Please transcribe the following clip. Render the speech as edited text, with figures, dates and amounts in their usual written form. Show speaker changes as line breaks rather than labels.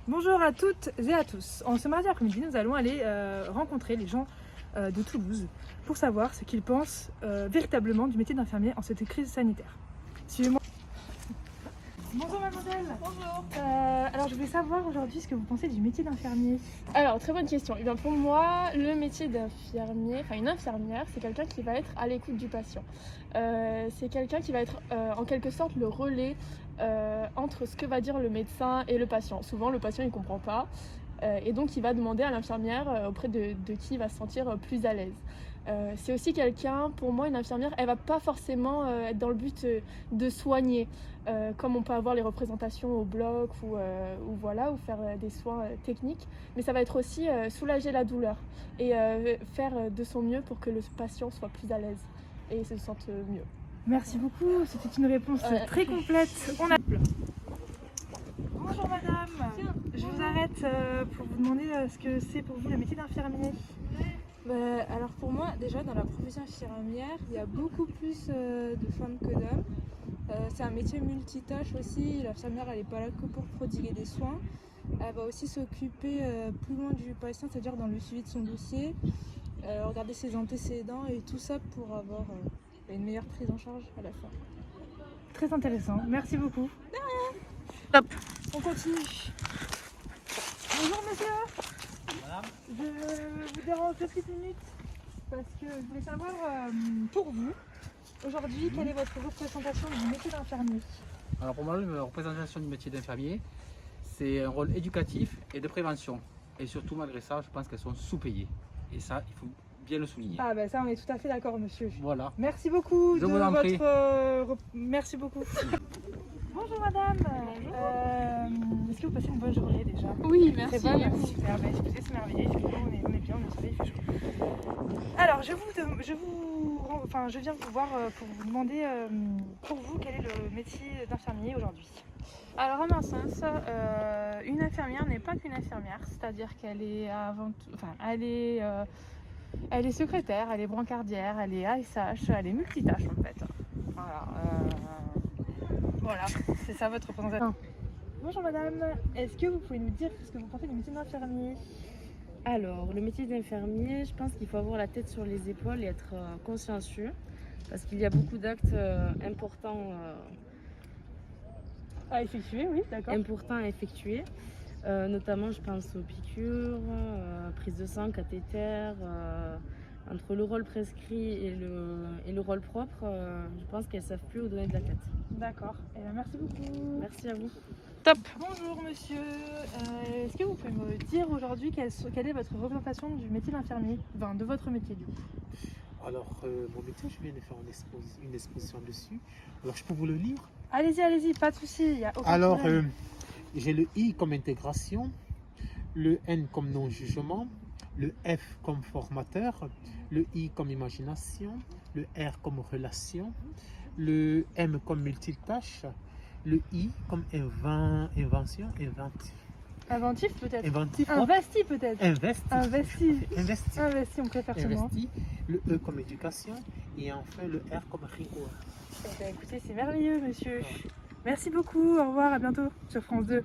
Bonjour à toutes et à tous. En ce mardi après-midi, nous allons aller rencontrer les gens de Toulouse pour savoir ce qu'ils pensent véritablement du métier d'infirmier en cette crise sanitaire. Suivez-moi. Bonjour mademoiselle.
Bonjour.
Alors je voulais savoir aujourd'hui ce que vous pensez du métier d'infirmier.
Alors, très bonne question. Et bien pour moi, le métier d'infirmier, enfin une infirmière, c'est quelqu'un qui va être à l'écoute du patient. C'est quelqu'un qui va être en quelque sorte le relais entre ce que va dire le médecin et le patient. Souvent, le patient il comprend pas et donc il va demander à l'infirmière auprès de qui il va se sentir plus à l'aise. C'est aussi quelqu'un, pour moi, une infirmière, elle va pas forcément être dans le but de soigner, comme on peut avoir les représentations au bloc ou voilà, ou faire des soins techniques, mais ça va être aussi soulager la douleur et faire de son mieux pour que le patient soit plus à l'aise et se sente mieux.
Merci beaucoup, c'était une réponse très complète. Bonjour madame, je vous arrête pour vous demander ce que c'est pour vous le métier d'infirmier.
Alors pour moi, déjà dans la profession infirmière, il y a beaucoup plus de femmes que d'hommes. C'est un métier multitâche aussi. L'infirmière, elle n'est pas là que pour prodiguer des soins. Elle va aussi s'occuper plus loin du patient, c'est-à-dire dans le suivi de son dossier, regarder ses antécédents et tout ça pour avoir une meilleure prise en charge à la fin.
Très intéressant, merci beaucoup.
De rien.
Top. On continue. Bonjour monsieur.
Madame,
Je vous dérange 2 petites minutes parce que je voulais savoir pour vous, aujourd'hui, quelle est votre représentation du métier d'infirmier?
alors pour moi, la représentation du métier d'infirmier, c'est un rôle éducatif et de prévention. Et surtout, malgré ça, je pense qu'elles sont sous-payées. Et ça, il faut bien le souligner.
Ah ben ça, on est tout à fait d'accord monsieur.
Voilà.
Merci beaucoup
Je vous en prie.
Merci beaucoup. Bonjour madame. Est-ce que vous passez une bonne journée déjà?
Oui,
Très bonne, super. Ben, écoutez, c'est merveilleux, on est bien, on est soleil, il fait chaud. Alors, je viens vous voir pour vous demander, pour vous, quel est le métier d'infirmier aujourd'hui?
Alors à mon sens, une infirmière n'est pas qu'une infirmière, c'est-à-dire qu'elle est avant tout, elle est secrétaire, elle est brancardière, elle est ASH, elle est multitâche en fait.
Voilà, c'est ça votre représentation. Bonjour madame, est-ce que vous pouvez nous dire ce que vous pensez du métier d'infirmier?
Alors, le métier d'infirmier, je pense qu'il faut avoir la tête sur les épaules et être consciencieux parce qu'il y a beaucoup d'actes importants
À effectuer, oui, d'accord.
à effectuer. Notamment, je pense aux piqûres, prise de sang, cathéter. Entre le rôle prescrit et le rôle propre, je pense qu'elles ne savent plus où donner de la tête.
D'accord, et bien, merci beaucoup.
Merci à vous.
Top. Bonjour monsieur, est-ce que vous pouvez me dire aujourd'hui quelle est votre représentation du métier d'infirmier, enfin de votre métier du coup?
Alors, mon métier, je viens de faire une exposition dessus. Alors, je peux vous le lire?
Allez-y, pas de souci, il n'y a aucun
Alors,
problème.
j'ai le I comme intégration, le N comme non-jugement, le F comme formateur, le I comme imagination, le R comme relation, le M comme multitâche, le I comme invention,
Inventif peut-être?
inventif,
Investi peut-être?
investi,
Investi, on préfère seulement.
investi, le E comme éducation et enfin le R comme rigueur.
Eh bien, écoutez, c'est merveilleux monsieur. Merci beaucoup, au revoir, à bientôt sur France 2.